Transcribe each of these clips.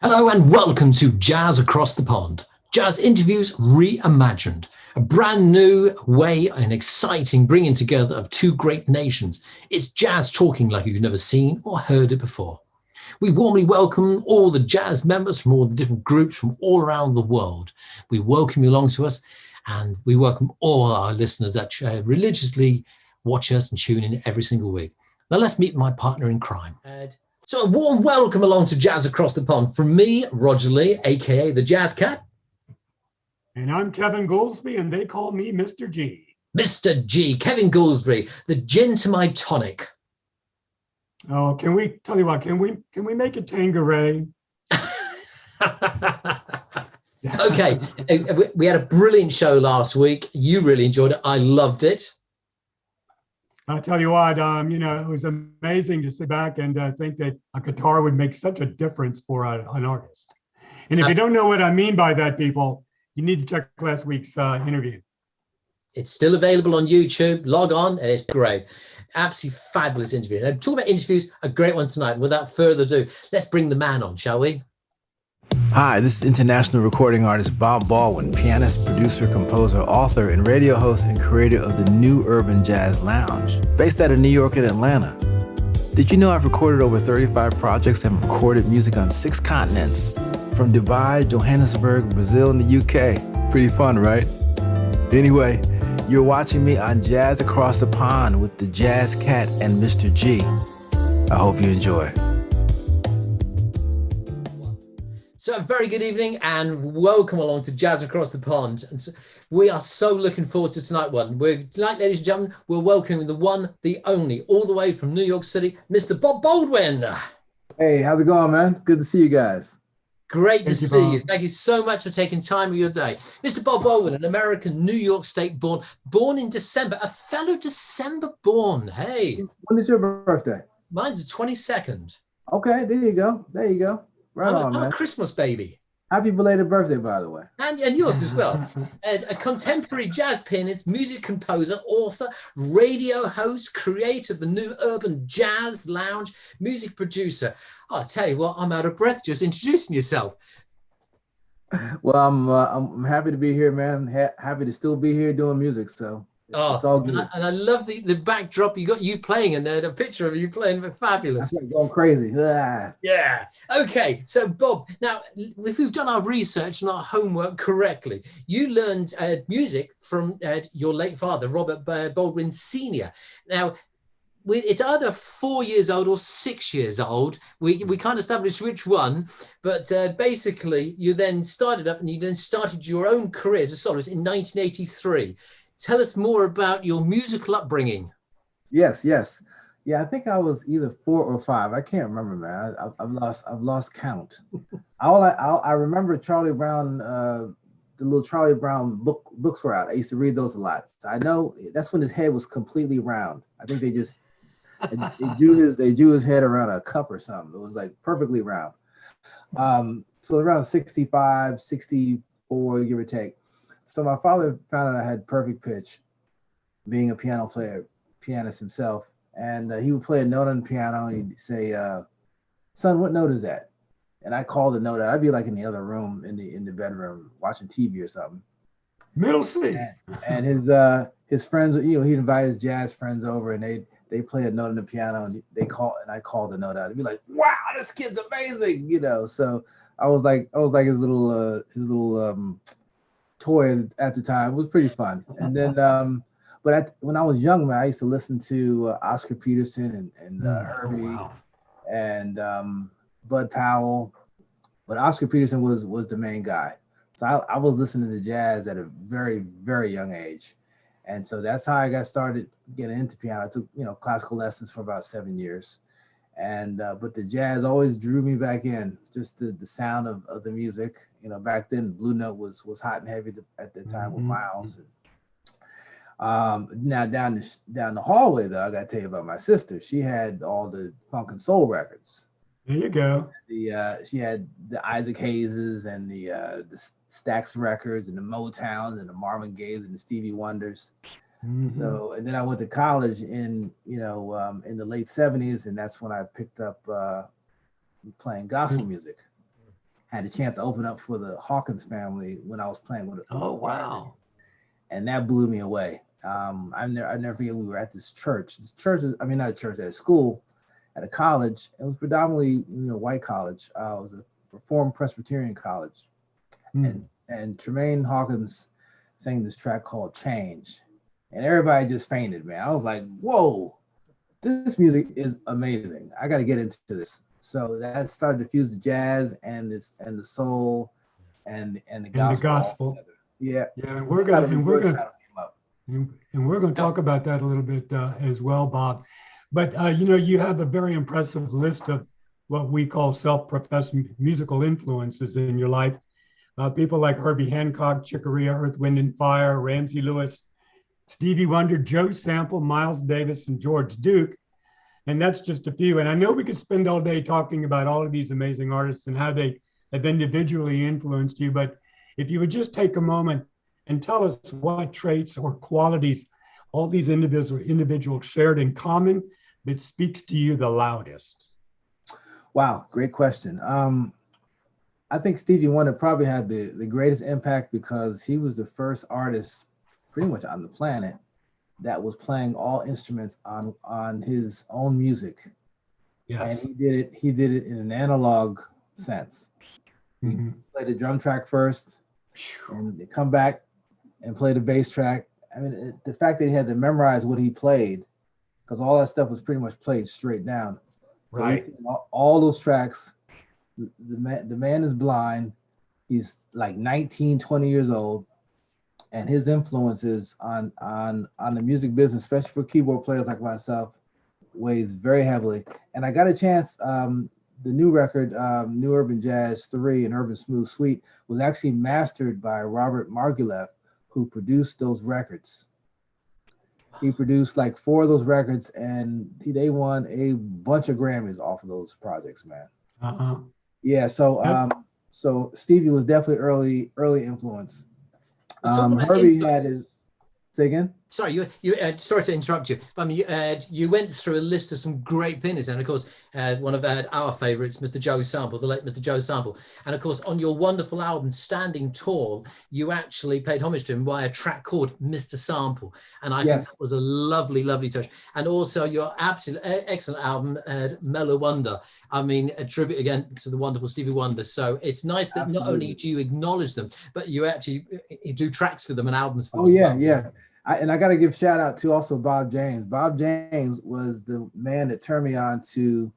Hello and welcome to Jazz Across the Pond. Jazz interviews reimagined, a brand new way and exciting bringing together of two great nations. It's jazz talking like you've never seen or heard it before. We warmly welcome all the jazz members from all the different groups from all around the world. We welcome you along to us, and we welcome all our listeners that religiously watch us and tune in every single week. Now let's meet my partner in crime. So a warm welcome along to Jazz Across the Pond from me, Roger Lee, aka the Jazz Cat. And I'm Kevin Goolsby, and they call me Mr. G. Mr. G, Kevin Goolsby, the gin to my tonic. Oh, can we tell you what? Can we make it Tanqueray? Okay, we had a brilliant show last week. You really enjoyed it. I loved it. I'll tell you what, it was amazing to sit back and think that a guitar would make such a difference for an artist. And if you don't know what I mean by that, people, you need to check last week's interview. It's still available on YouTube. Log on, and it's great. Absolutely fabulous interview. Now, talk about interviews, a great one tonight. Without further ado, let's bring the man on, shall we? Hi, this is international recording artist Bob Baldwin, pianist, producer, composer, author, and radio host and creator of the New Urban Jazz Lounge, based out of New York and Atlanta. Did you know I've recorded over 35 projects and recorded music on 6 continents? From Dubai, Johannesburg, Brazil, and the UK. Pretty fun, right? Anyway, you're watching me on Jazz Across the Pond with the Jazz Cat and Mr. G. I hope you enjoy. So a very good evening and welcome along to Jazz Across the Pond. And so we are so looking forward to tonight one. Tonight, ladies and gentlemen, we're welcoming the one, the only, all the way from New York City, Mr. Bob Baldwin. Hey, how's it going, man? Good to see you guys. Great to see you. Thank you so much for taking time of your day. Mr. Bob Baldwin, an American New York State born in December, a fellow December born. Hey. When is your birthday? Mine's the 22nd. Okay, there you go. There you go. Right on, man. I'm a Christmas baby. Happy belated birthday, by the way. And yours as well. A contemporary jazz pianist, music composer, author, radio host, creator of the New Urban Jazz Lounge, music producer. I'll tell you what, I'm out of breath just introducing yourself. Well, I'm happy to be here, man. Happy to still be here doing music. So it's all good. And I love the backdrop. You got you playing, and a picture of you playing. Fabulous. That's going crazy. Yeah. Okay. So, Bob, now, if we've done our research and our homework correctly, you learned music from your late father, Robert Baldwin Sr. Now, it's either 4 years old or 6 years old. We can't establish which one, but basically, you then started up and you then started your own career as a soloist in 1983. Tell us more about your musical upbringing. Yes. Yeah, I think I was either 4 or 5. I can't remember, man. I've lost count. I remember Charlie Brown, the little Charlie Brown books were out. I used to read those a lot. So I know that's when his head was completely round. I think they drew his head around a cup or something. It was like perfectly round. So around 65, 64, give or take. So my father found out I had perfect pitch, being a pianist himself. And he would play a note on the piano and he'd say, son, what note is that? And I called the note out. I'd be like in the other room, in the bedroom, watching TV or something. Middle C. And his friends, he'd invite his jazz friends over and they play a note on the piano and I called the note out. It'd be like, wow, this kid's amazing, So I was like his little toy at the time. It was pretty fun. And then when I was young, man, I used to listen to Oscar Peterson and Herbie and Bud Powell, but Oscar Peterson was the main guy. So I was listening to jazz at a very, very young age. And so that's how I got started getting into piano. I took, classical lessons for about 7 years. And but the jazz always drew me back in, just the sound of the music. Back then Blue Note was hot and heavy at the time with Miles. Now down the hallway though, I got to tell you about my sister. She had all the funk and soul records. There you go. She had the Isaac Hayeses and the Stax records and the Motowns and the Marvin Gayes and the Stevie Wonders. Mm-hmm. So, and then I went to college in the late 70s, and that's when I picked up playing gospel music. had a chance to open up for the Hawkins family when I was playing with. Oh, wow. And that blew me away. I never forget, we were at this church. I mean, not a church, at a school, at a college. It was predominantly, white college. It was a Reformed Presbyterian college. And Tremaine Hawkins sang this track called Change. And everybody just fainted, man. I was like, whoa, this music is amazing. I got to get into this. So that started to fuse the jazz and the soul and the gospel. Yeah. Yeah, and we're going to talk about that a little bit as well, Bob. But you have a very impressive list of what we call self-professed musical influences in your life. People like Herbie Hancock, Chick Corea, Earth, Wind and Fire, Ramsey Lewis, Stevie Wonder, Joe Sample, Miles Davis, and George Duke. And that's just a few. And I know we could spend all day talking about all of these amazing artists and how they have individually influenced you. But if you would just take a moment and tell us what traits or qualities all these individuals shared in common that speaks to you the loudest. Wow, great question. I think Stevie Wonder probably had the greatest impact because he was the first artist pretty much on the planet that was playing all instruments on his own music. Yes. And he did it in an analog sense. Mm-hmm. He played the drum track first and they come back and play the bass track. I mean, the fact that he had to memorize what he played, because all that stuff was pretty much played straight down. So right. All those tracks, the man is blind. He's like 19, 20 years old. And his influences on the music business, especially for keyboard players like myself, weighs very heavily. And I got a chance, the new record, New Urban Jazz 3 and Urban Smooth Suite, was actually mastered by Robert Marguleff, who produced those records. He produced like 4 of those records, and they won a bunch of Grammys off of those projects, man. Uh-huh. Yeah, so Stevie was definitely early influence. Herbie had his. Say again. Sorry, you sorry to interrupt you. But I mean, you went through a list of some great pianists, and of course, one of our favorites, Mr. Joe Sample, the late Mr. Joe Sample, and of course, on your wonderful album, Standing Tall, you actually paid homage to him by a track called Mr. Sample, and I think that was a lovely, lovely touch. And also, your absolutely excellent album, Mellow Wonder. I mean, a tribute again to the wonderful Stevie Wonder. So it's nice that not only do you acknowledge them, but you actually do tracks for them and albums for them. Oh yeah, yeah. And I got to give shout out to also Bob James. Bob James was the man that turned me on to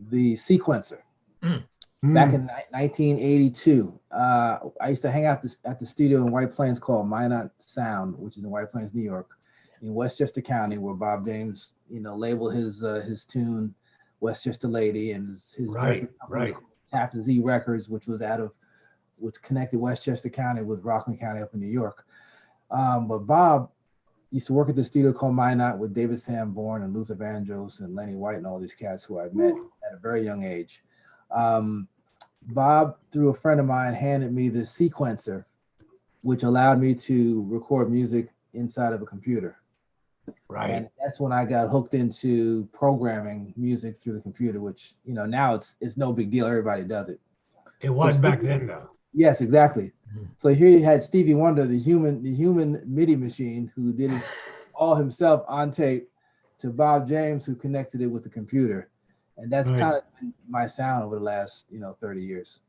the sequencer back in 1982. I used to hang out at the studio in White Plains called Minot Sound, which is in White Plains, New York, in Westchester County, where Bob James, labeled his tune Westchester Lady, and his right. Tappan Zee Records, which connected Westchester County with Rockland County up in New York. But Bob used to work at the studio called Minot with David Sanborn and Luther Vandross and Lenny White and all these cats who I met at a very young age. Bob, through a friend of mine, handed me this sequencer, which allowed me to record music inside of a computer. Right. And that's when I got hooked into programming music through the computer, which, now it's no big deal. Everybody does it. It was back then, though. Yes, exactly. So here you had Stevie Wonder, the human MIDI machine, who did it all himself on tape, to Bob James, who connected it with the computer. And that's kind of been my sound over the last, 30 years.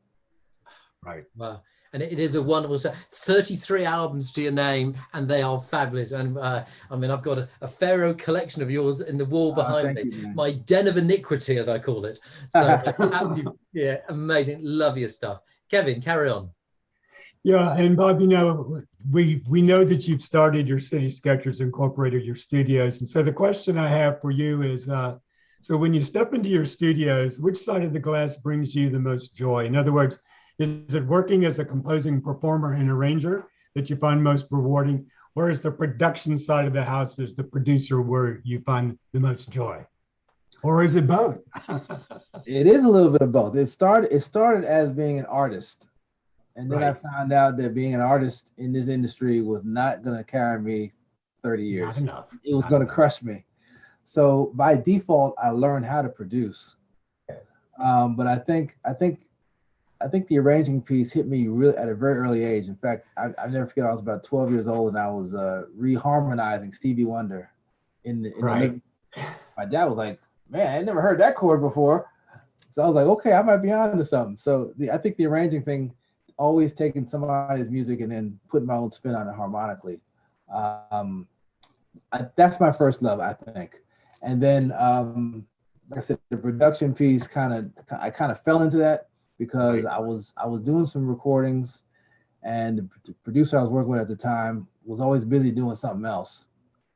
Right. Wow. And it is a wonderful set. 33 albums to your name, and they are fabulous. And I mean, I've got a Pharaoh collection of yours in the wall behind me. My den of iniquity, as I call it. So, yeah, amazing. Love your stuff. Kevin, carry on. Yeah, and Bob, we know that you've started your City Sketchers, incorporated your studios. And so the question I have for you is, so when you step into your studios, which side of the glass brings you the most joy? In other words, is it working as a composing performer and arranger that you find most rewarding? Or is the production side of the house, as the producer, where you find the most joy? Or is it both? It is a little bit of both. It started as being an artist. And then I found out that being an artist in this industry was not going to carry me 30 years. Not enough. It was going to crush me. So by default, I learned how to produce. But I think I think the arranging piece hit me really at a very early age. In fact, I never forget, I was about 12 years old and I was reharmonizing Stevie Wonder in the living. My dad was like, man, I never heard that chord before. So I was like, okay, I might be onto something. So I think the arranging thing, always taking somebody's music and then putting my own spin on it harmonically. That's my first love, I think. And then, like I said, the production piece I kind of fell into that because I was doing some recordings, and the producer I was working with at the time was always busy doing something else.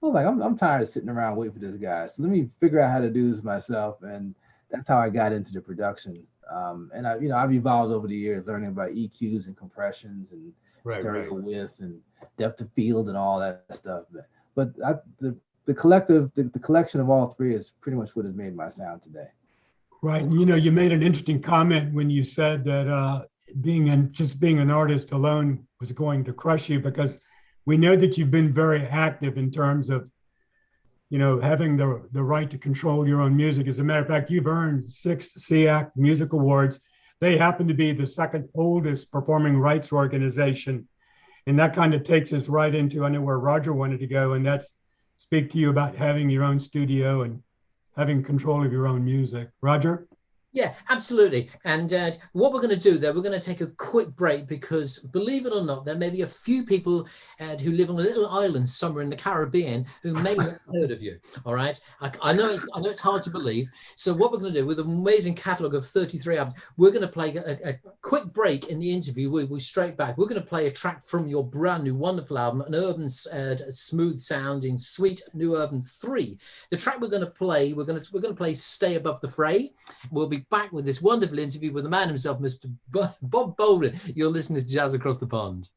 I was like, I'm tired of sitting around waiting for this guy. So let me figure out how to do this myself. And that's how I got into the production. And I've evolved over the years, learning about EQs and compressions and stereo width and depth of field and all that stuff. But the collection of all three is pretty much what has made my sound today. Right. And, you made an interesting comment when you said that being an artist alone was going to crush you, because we know that you've been very active in terms of, having the right to control your own music. As a matter of fact, you've earned 6 SEAC Music Awards. They happen to be the second oldest performing rights organization. And that kind of takes us right into, I know where Roger wanted to go, and that's speak to you about having your own studio and having control of your own music. Roger? Yeah, absolutely. And what we're going to do there, we're going to take a quick break because, believe it or not, there may be a few people who live on a little island somewhere in the Caribbean who may not have heard of you. All right. I know it's hard to believe. So what we're going to do with an amazing catalogue of 33 albums, we're going to play a quick break in the interview. We're straight back. We're going to play a track from your brand new, wonderful album, an urban, smooth sounding, sweet new urban 3. The track we're going to play, we're going to play Stay Above the Fray. We'll be back with this wonderful interview with the man himself, Mr. Bob Baldwin. You're listening to Jazz Across the Pond.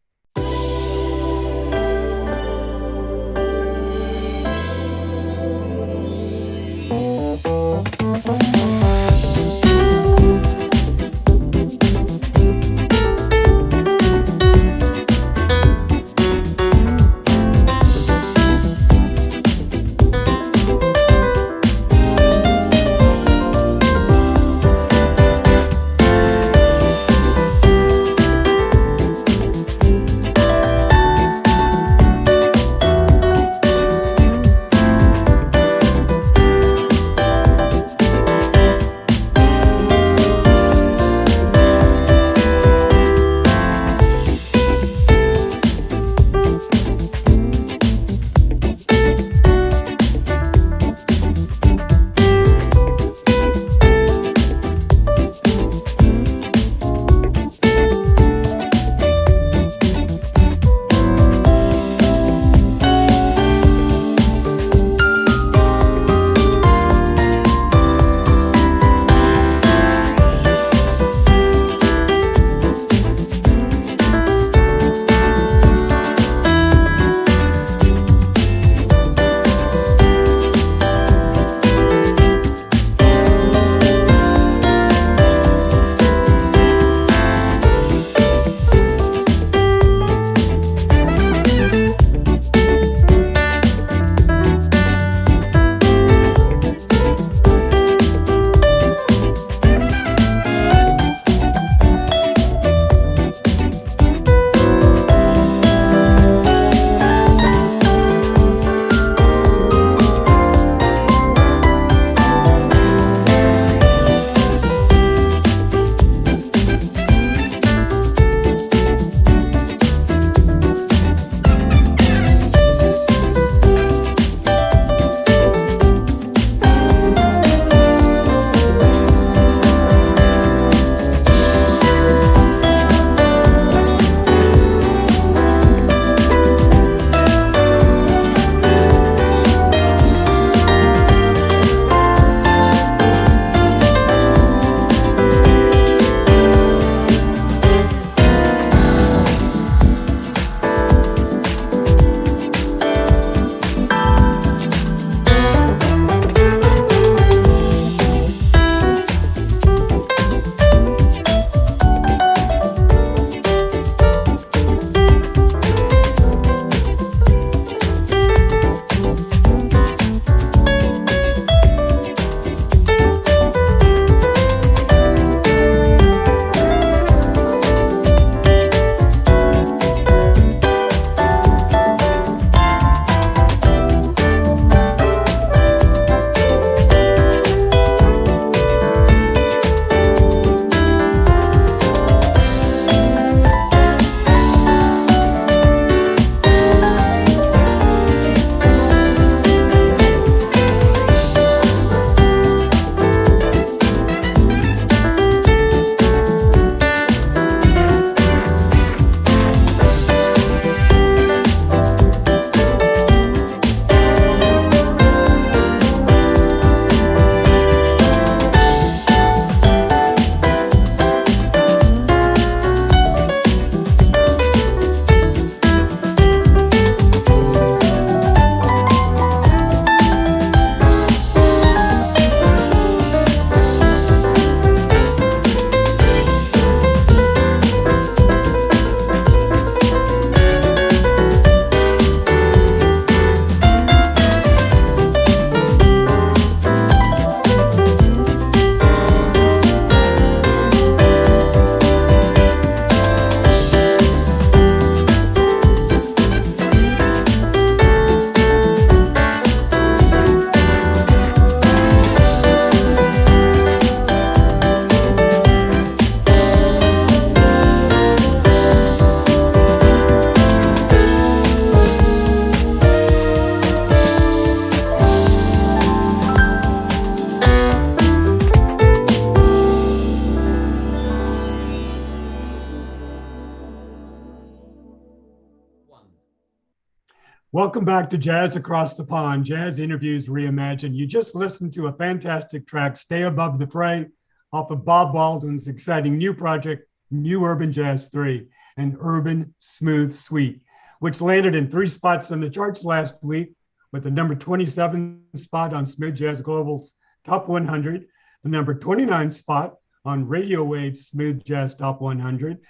Welcome back to Jazz Across the Pond, Jazz Interviews Reimagined. You just listened to a fantastic track, Stay Above the Fray, off of Bob Baldwin's exciting new project, New Urban Jazz 3, an urban smooth suite, which landed in 3 spots on the charts last week with the number 27 spot on Smooth Jazz Global's Top 100, the number 29 spot on Radio Wave's Smooth Jazz Top 100,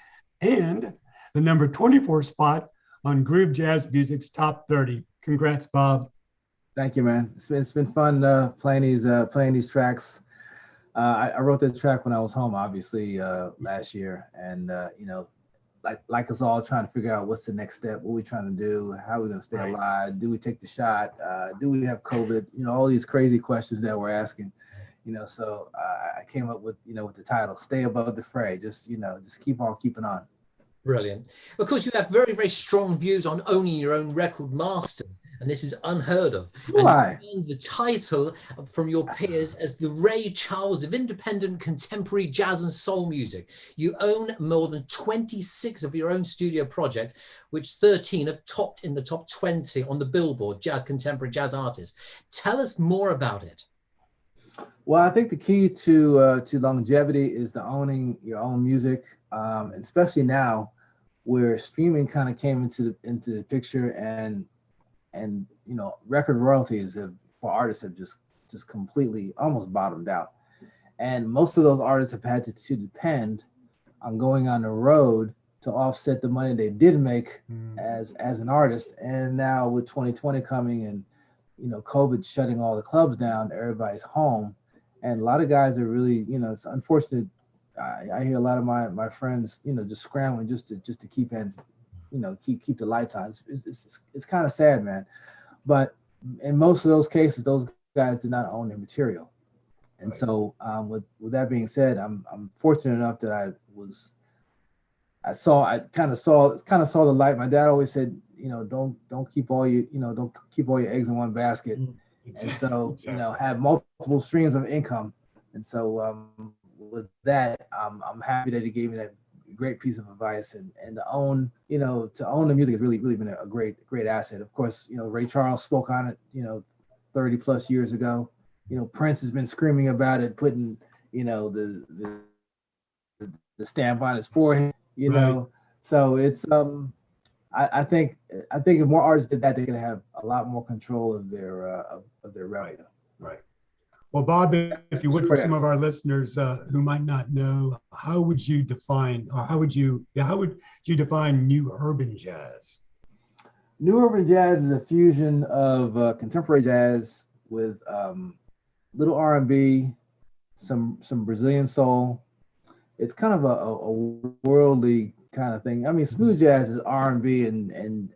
and the number 24 spot on Groove Jazz Music's Top 30. Congrats, Bob. Thank you, man. It's been fun playing these tracks. I wrote this track when I was home, obviously, last year, and you know, like us all, trying to figure out what's the next step, what we're trying to do, how we're gonna stay alive, do we take the shot, do we have COVID? You know, all these crazy questions that we're asking. You know, so I came up with with the title, "Stay Above the Fray." Just keep on keeping on. Brilliant. Of course, you have very, very strong views on owning your own record master, and this is unheard of. Why? And you earned the title from your peers as the Ray Charles of independent contemporary jazz and soul music. You own more than 26 of your own studio projects, which 13 have topped in the top 20 on the Billboard Jazz Contemporary Jazz Artists. Tell us more about it. Well, I think the key to longevity is to owning your own music, especially now, where streaming kind of came into the picture, and record royalties for artists have just completely almost bottomed out, and most of those artists have had to depend on going on the road to offset the money they did make as an artist. And now with 2020 coming and COVID shutting all the clubs down, everybody's home. And a lot of guys are really, it's unfortunate. I hear a lot of my friends, just scrambling just to keep ends, keep the lights on. It's kind of sad, man. But in most of those cases, those guys did not own their material. And so with that being said, I'm fortunate enough that I kind of saw the light. My dad always said, don't keep all your eggs in one basket. And so, have multiple streams of income. And so with that, I'm happy that he gave me that great piece of advice, and to own the music has really been a great asset. Of course, Ray Charles spoke on it, 30 plus years ago. Prince has been screaming about it, putting, the stamp on his forehead, Right. So it's, I think if more artists did that, they could have a lot more control of their revenue. Right. Well, Bob, if you would, for some of our listeners who might not know, how would you define new urban jazz? New urban jazz is a fusion of contemporary jazz with little R&B, some Brazilian soul. It's kind of a worldly kind of thing. I mean, smooth jazz is R&B and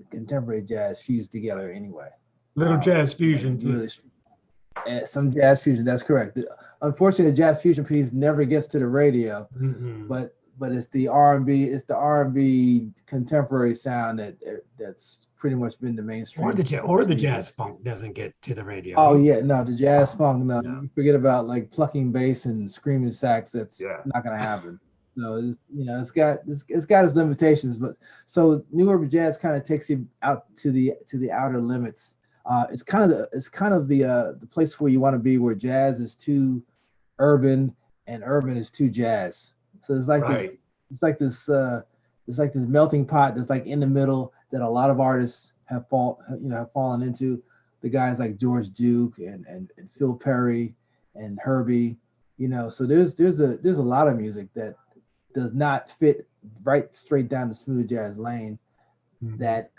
contemporary jazz fused together anyway. Little jazz fusion too. Really, some jazz fusion. That's correct. Unfortunately, the jazz fusion piece never gets to the radio, but it's the R&B contemporary sound that's pretty much been the mainstream. Or the jazz funk doesn't get to the radio. Oh yeah, no, the jazz funk. No, you forget about like plucking bass and screaming sax. That's not gonna happen. No, it's got its limitations, but so new urban jazz kind of takes you out to the outer limits. It's kind of the place where you want to be, where jazz is too urban and urban is too jazz. So it's like this melting pot that's like in the middle that a lot of artists have fallen into. The guys like George Duke and Phil Perry and Herbie. So there's a lot of music that does not fit right straight down the smooth jazz lane that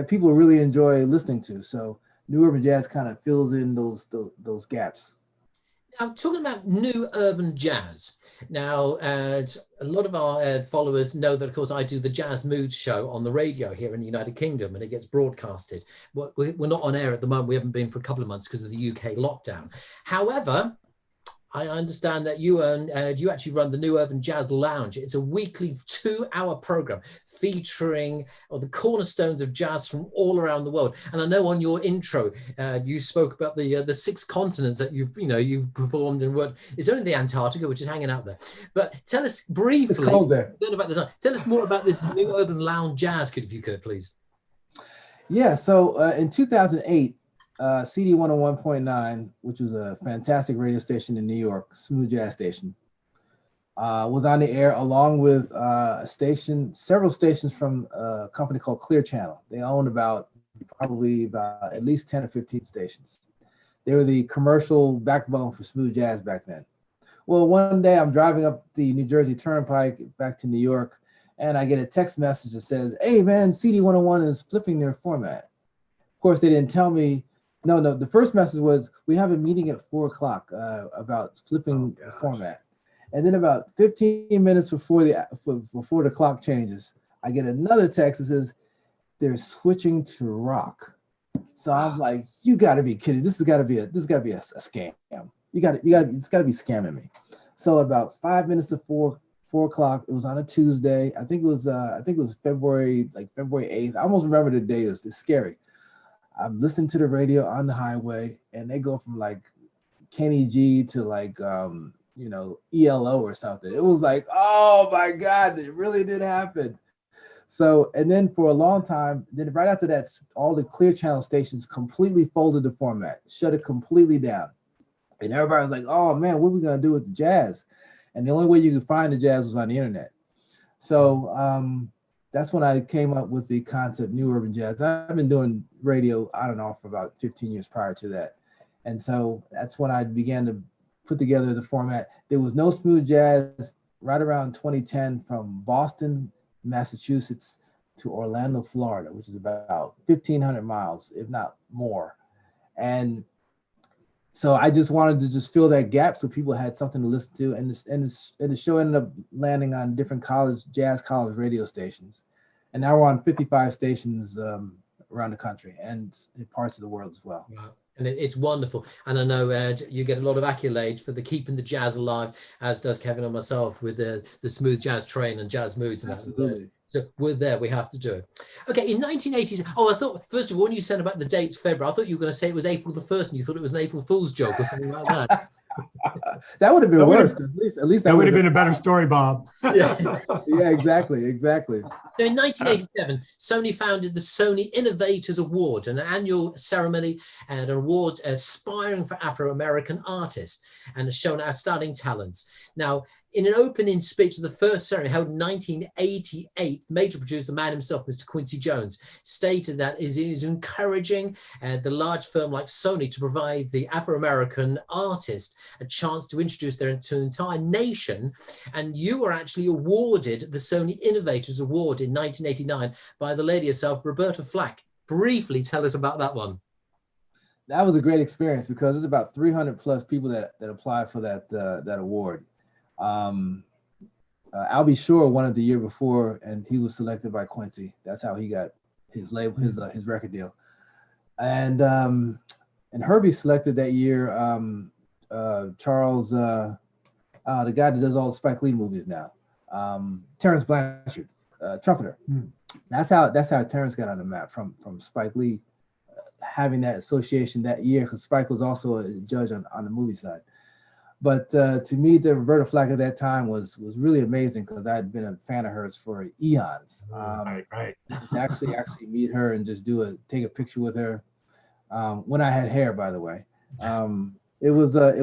people really enjoy listening to. So new urban jazz kind of fills in those gaps. Now, talking about new urban jazz. Now, a lot of our followers know that, of course, I do the Jazz Mood show on the radio here in the United Kingdom, and it gets broadcasted. We're not on air at the moment. We haven't been for a couple of months because of the UK lockdown. However, I understand that you actually run the New Urban Jazz Lounge. It's a weekly 2-hour program featuring the cornerstones of jazz from all around the world. And I know on your intro, you spoke about the 6 continents that you've performed and worked. It's only the Antarctica, which is hanging out there. But tell us briefly. It's cold there. Tell us more about this New Urban Lounge Jazz, if you could, please. Yeah, so in 2008, CD 101.9, which was a fantastic radio station in New York, smooth jazz station, was on the air along with several stations from a company called Clear Channel. They owned probably about at least 10 or 15 stations. They were the commercial backbone for smooth jazz back then. Well, one day I'm driving up the New Jersey Turnpike back to New York, and I get a text message that says, "Hey man, CD 101 is flipping their format." Of course, they didn't tell me. No, the first message was, "We have a meeting at 4 o'clock about flipping the format." And then about 15 minutes before the clock changes, I get another text that says, "They're switching to rock." So I'm like, "You got to be kidding! This has got to be a scam. It's got to be scamming me." So about 5 minutes to 4 o'clock. It was on a Tuesday. I think it was February 8th. I almost remember the date. It's scary. I'm listening to the radio on the highway, and they go from like Kenny G to like ELO or something. It was like, oh my God, it really did happen. So, and then for a long time, then right after that, all the Clear Channel stations completely folded the format, shut it completely down. And everybody was like, oh man, what are we gonna do with the jazz? And the only way you could find the jazz was on the internet. So that's when I came up with the concept New Urban Jazz. I've been doing radio on and off for about 15 years prior to that. And so that's when I began to put together the format. There was no smooth jazz right around 2010 from Boston, Massachusetts to Orlando, Florida, which is about 1,500 miles, if not more. And so I just wanted to just fill that gap so people had something to listen to. And the show ended up landing on different jazz college radio stations. And now we're on 55 stations around the country and in parts of the world as well. Wow. And it's wonderful. And I know, Ed, you get a lot of accolades for the keeping the jazz alive, as does Kevin and myself with the smooth jazz train and jazz moods. And absolutely. So we're there. We have to do it. Okay, in 1980s. Oh, I thought, first of all, when you said about the dates, February, I thought you were going to say it was April the 1st and you thought it was an April Fool's joke or something like that. That would have been worse. At least that would have been a better story, Bob. Yeah. Yeah, exactly. So in 1987, Sony founded the Sony Innovators Award, an annual ceremony and an award aspiring for Afro-American artists and has shown outstanding talents. Now, in an opening speech of the first ceremony held in 1988, major producer, the man himself, Mr. Quincy Jones, stated that it is encouraging the large firm like Sony to provide the Afro-American artist a chance to introduce to an entire nation. And you were actually awarded the Sony Innovators Award in 1989 by the lady herself, Roberta Flack. Briefly tell us about that one. That was a great experience because there's about 300 plus people that applied for that award. Albie Shore won it the year before, and he was selected by Quincy. That's how he got his label, his record deal. And Herbie selected that year Charles, the guy that does all the Spike Lee movies now, Terrence Blanchard, trumpeter. That's how Terrence got on the map from Spike Lee having that association that year, because Spike was also a judge on the movie side. But to me, the Roberta Flack at that time was really amazing because I had been a fan of hers for eons. Right. To actually meet her and just take a picture with her when I had hair, by the way. It was a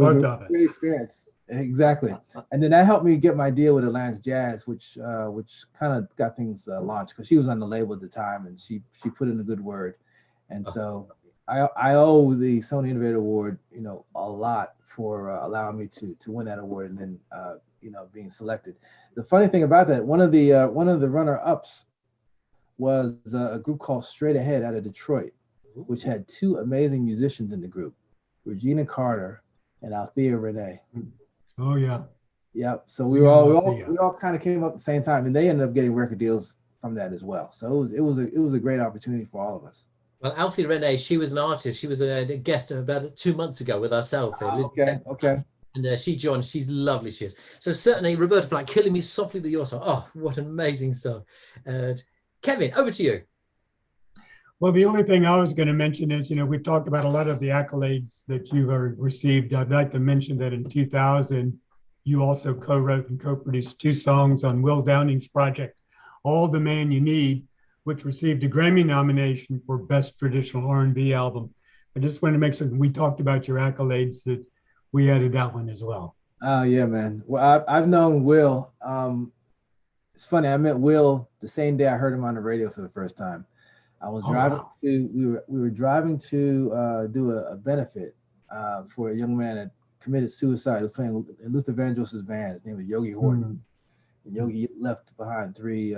great experience. Exactly. And then that helped me get my deal with Atlantic Jazz, which kind of got things launched because she was on the label at the time and she put in a good word. And so I owe the Sony Innovator Award, a lot for allowing me to win that award and then, being selected. The funny thing about that, one of the runner-ups was a group called Straight Ahead out of Detroit, which had two amazing musicians in the group, Regina Carter and Althea Renee. Oh yeah. Yep. So we all kind of came up at the same time, and they ended up getting record deals from that as well. So it was a great opportunity for all of us. Well, Althea Renee, she was an artist. She was a guest about 2 months ago with ourselves. Okay. And she joined. She's lovely. She is. So certainly, Roberta Flack, Killing Me Softly with Your Song. Oh, what an amazing song. Kevin, over to you. Well, the only thing I was going to mention is, we've talked about a lot of the accolades that you've received. I'd like to mention that in 2000, you also co-wrote and co-produced 2 songs on Will Downing's project, All the Man You Need, which received a Grammy nomination for Best Traditional R&B Album. I just wanted to make sure we talked about your accolades, that we added that one as well. Oh yeah, man. Well, I've known Will. It's funny. I met Will the same day I heard him on the radio for the first time. I was driving wow. we were driving to do a benefit for a young man that committed suicide. He was playing in Luther Vandross's band. His name was Yogi Horton. And Yogi left behind three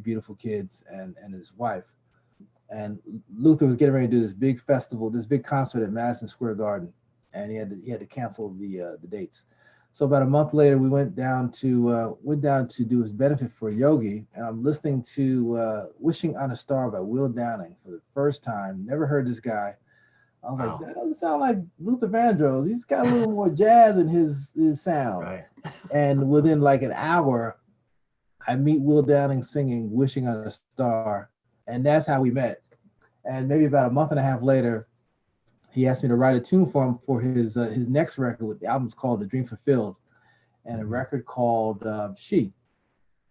beautiful kids and his wife. And Luther was getting ready to do this big festival, this big concert at Madison Square Garden, and he had to cancel the dates. So about a month later, we went down to do his benefit for Yogi, and I'm listening to "Wishing on a Star" by Will Downing for the first time. Never heard this guy. I was like, that doesn't sound like Luther Vandross. He's got a little more jazz in his sound. Right. And within like an hour, I meet Will Downing singing "Wishing on a Star," and that's how we met. And maybe about a month and a half later, he asked me to write a tune for him for his next record. The album's called "The Dream Fulfilled," and a record called "She."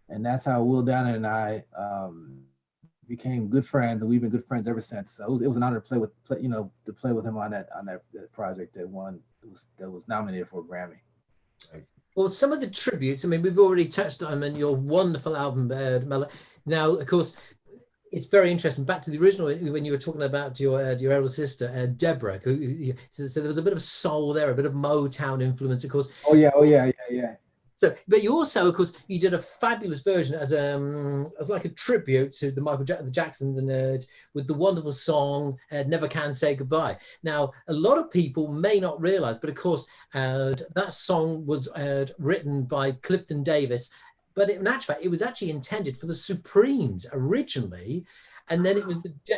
And that's how Will Downing and I became good friends, and we've been good friends ever since. So it was an honor to play with him on that project that was nominated for a Grammy. Well, some of the tributes, I mean, we've already touched on them in your wonderful album, Mela. Now, of course, it's very interesting. Back to the original, when you were talking about your elder sister, Deborah, so there was a bit of soul there, a bit of Motown influence, of course. Oh yeah. So, but you also, of course, you did a fabulous version as like a tribute to the Jacksons, and with the wonderful song "Never Can Say Goodbye." Now, a lot of people may not realize, but of course, that song was written by Clifton Davis, but in actual fact, it was actually intended for the Supremes originally. And then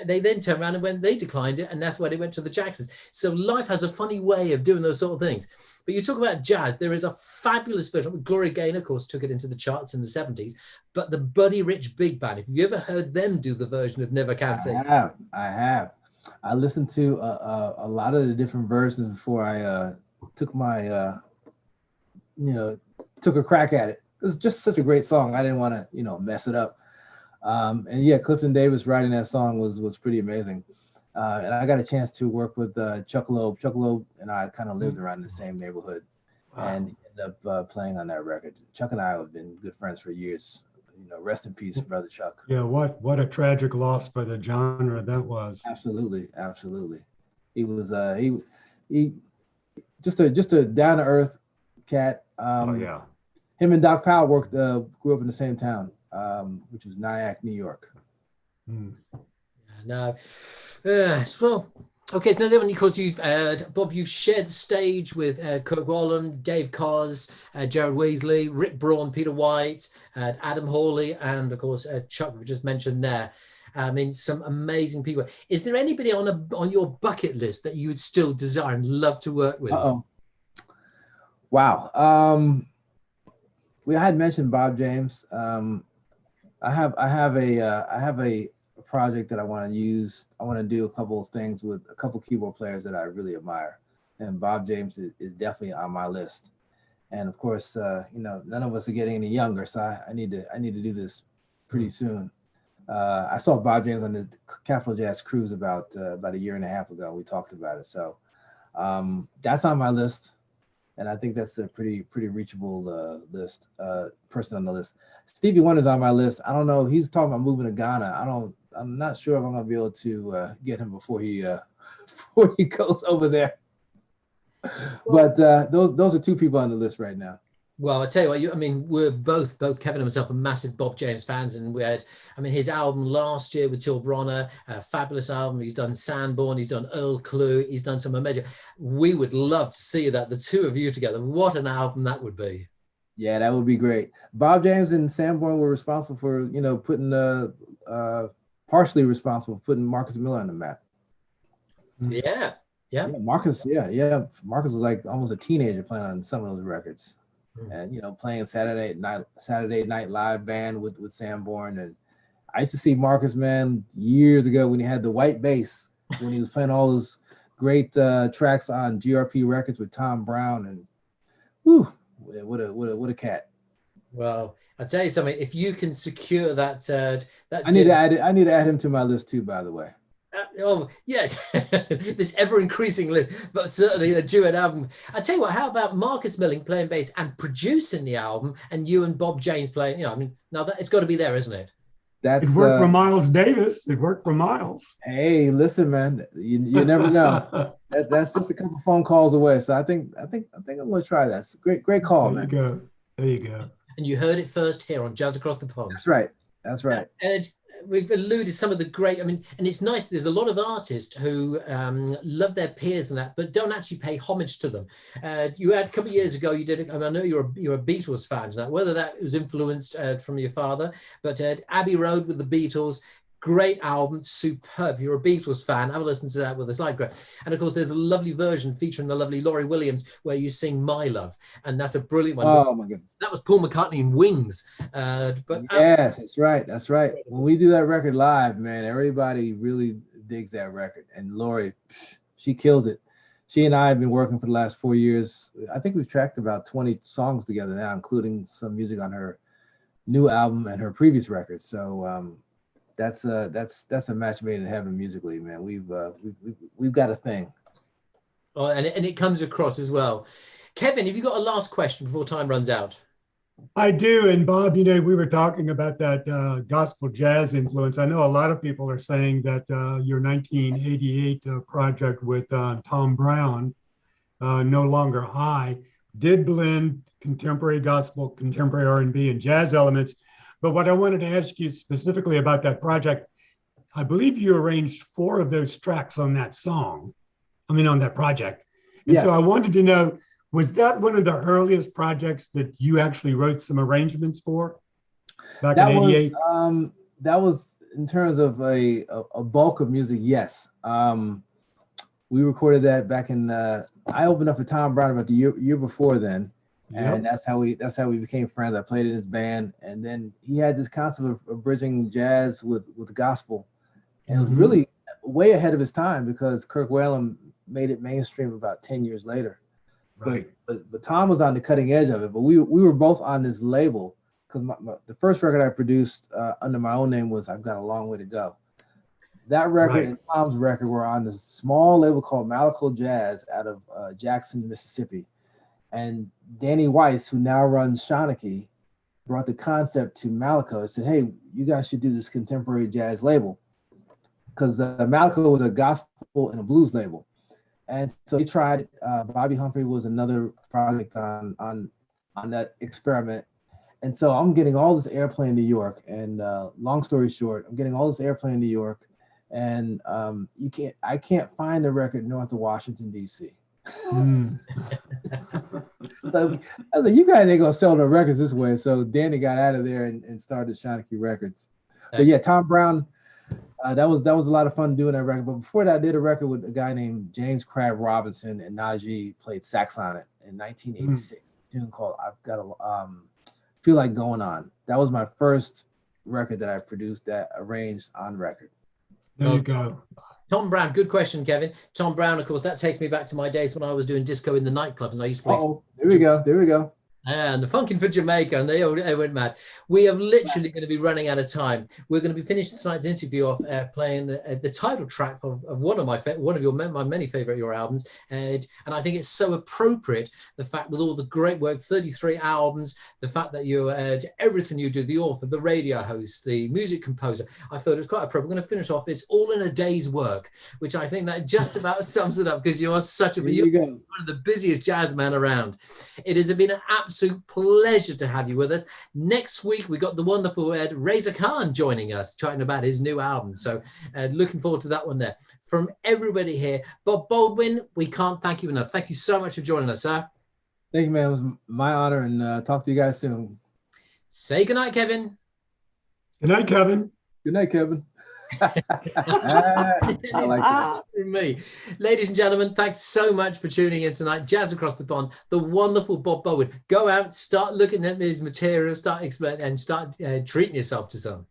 they then turned around and when they declined it, and that's why they went to the Jacksons. So life has a funny way of doing those sort of things. But you talk about jazz, there is a fabulous version. Gloria Gaynor, of course, took it into the charts in the 70s, but the Buddy Rich Big Band, if you ever heard them do the version of Never Can Say. I have. I listened to a lot of the different versions before I took a crack at it. It was just such a great song. I didn't want to, mess it up. And yeah, Clifton Davis writing that song was pretty amazing. And I got a chance to work with Chuck Loeb. Chuck Loeb and I kind of lived around the same neighborhood, and ended up playing on that record. Chuck and I have been good friends for years. Rest in peace, brother Chuck. Yeah, what a tragic loss for the genre that was. Absolutely. He was he just a down to earth cat. Yeah. Him and Doc Powell grew up in the same town, which was Nyack, New York. No. Well, okay, so now because you've Bob, you've shared the stage with Kirk Whalum, Dave Koz, Jared Weasley, Rick Braun, Peter White, Adam Hawley, and of course Chuck, we just mentioned there. I mean, some amazing people. Is there anybody on your bucket list that you would still desire and love to work with? Wow. I had mentioned Bob James. I have a project that I want to use. I want to do a couple of things with a couple keyboard players that I really admire, and Bob James is definitely on my list. And of course, none of us are getting any younger, so I need to do this pretty soon. I saw Bob James on the Capital Jazz Cruise about a year and a half ago. We talked about it, so that's on my list. And I think that's a pretty reachable list, person on the list. Stevie Wonder's on my list. I don't know. He's talking about moving to Ghana. I'm not sure if I'm gonna be able to get him before he goes over there. But those are two people on the list right now. Well, I tell you what, we're both Kevin and myself are massive Bob James fans, and we had, his album last year with Till Bronner, a fabulous album. He's done Sanborn, he's done Earl Klugh, he's done some amazing. We would love to see that, the two of you together. What an album that would be. Yeah, that would be great. Bob James and Sanborn were responsible for, putting partially responsible for putting Marcus Miller on the map. Yeah. Marcus was like almost a teenager playing on some of those records. And playing Saturday Night Live band with Sanborn. And I used to see Marcus, man, years ago when he had the white bass, when he was playing all those great tracks on GRP Records with Tom Brown, and what a cat. Well, I tell you something, if you can secure that, I need to add it. I need to add him to my list too, by the way. oh yes, this ever-increasing list, but certainly a duet album. I tell you what, how about Marcus Milling playing bass and producing the album, and you and Bob James playing? I mean, now that it's got to be there, isn't it? It worked for Miles Davis. It worked for Miles. Hey, listen, man, you never know. That's just a couple phone calls away. So I think I'm going to try that. It's a great call, man. There you go. And you heard it first here on Jazz Across the Pond. That's right. And we've alluded some of the great, I mean, and it's nice, there's a lot of artists who love their peers and that, but don't actually pay homage to them. You had a couple of years ago, you did, I know you're a Beatles fan, now, whether that was influenced from your father, but Abbey Road with the Beatles, great album, superb. If you're a Beatles fan, have a listen to that with a slide grab. And of course, there's a lovely version featuring the lovely Laurie Williams where you sing My Love, and that's a brilliant one. Oh my goodness, that was Paul McCartney in Wings. But yes, that's right. When we do that record live, man, everybody really digs that record, and Laurie, she kills it. She and I have been working for the last 4 years. I think we've tracked about 20 songs together now, including some music on her new album and her previous record. So that's a match made in heaven musically, man. We've got a thing. Oh, and it comes across as well. Kevin, have you got a last question before time runs out? I do. And Bob, we were talking about that gospel jazz influence. I know a lot of people are saying that your 1988 project with Tom Brown, No Longer High, did blend contemporary gospel, contemporary R&B, and jazz elements. But what I wanted to ask you specifically about that project, I believe you arranged 4 of those tracks on that on that project. And yes. So I wanted to know, was that one of the earliest projects that you actually wrote some arrangements for back in '88? That was in terms of a bulk of music, yes. We recorded that back in, I opened up for Tom Brown about the year before then. And that's how we became friends. I played in his band, and then he had this concept of bridging jazz with gospel, and it was really way ahead of his time because Kirk Whalum made it mainstream about 10 years later. Right. But Tom was on the cutting edge of it. But we were both on this label because the first record I produced under my own name was "I've Got a Long Way to Go." That record and Tom's record were on this small label called Malaco Jazz out of Jackson, Mississippi. And Danny Weiss, who now runs Shawnee, brought the concept to Malaco and said, "Hey, you guys should do this contemporary jazz label." Because Malaco was a gospel and a blues label. And so he tried, Bobby Humphrey was another project on that experiment. And so I'm getting all this airplay in New York. And long story short, I'm getting all this airplay in New York. And I can't find a record north of Washington, D.C. So I was like, you guys ain't gonna sell no records this way. So Danny got out of there and started Shawnee Records. But yeah, Tom Brown, that was a lot of fun doing that record. But before that, I did a record with a guy named James Crabb Robinson, and Najee played sax on it in 1986. A tune called "I've Got a Feel Like Going On." That was my first record that I produced that arranged on record. There you go. Tom Brown, good question, Kevin. Tom Brown, of course, that takes me back to my days when I was doing disco in the nightclubs, and I used to play. There we go. And the Funkin' for Jamaica, and they went mad. We are literally going to be running out of time. We're going to be finishing tonight's interview off playing the title track of one of my many favorite your albums, and I think it's so appropriate. The fact with all the great work, 33 albums, the fact that you everything you do, the author, the radio host, the music composer, I thought it was quite appropriate. We're going to finish off. It's all in a day's work, which I think that just about sums it up because you are you're one of the busiest jazz man around. It has been an absolute pleasure to have you with us. Next week we got the wonderful Reza Khan joining us, talking about his new album. So looking forward to that one there. From everybody here, Bob Baldwin, we can't thank you enough. Thank you so much for joining us, sir. Thank you, man. It was my honor, and talk to you guys soon. Say goodnight, Kevin. Good night, Kevin. Good night, Kevin. I like that. From me. Ladies and gentlemen, thanks so much for tuning in tonight. Jazz Across the Pond, the wonderful Bob Baldwin. Go out, start looking at his material, start explaining, and start treating yourself to some.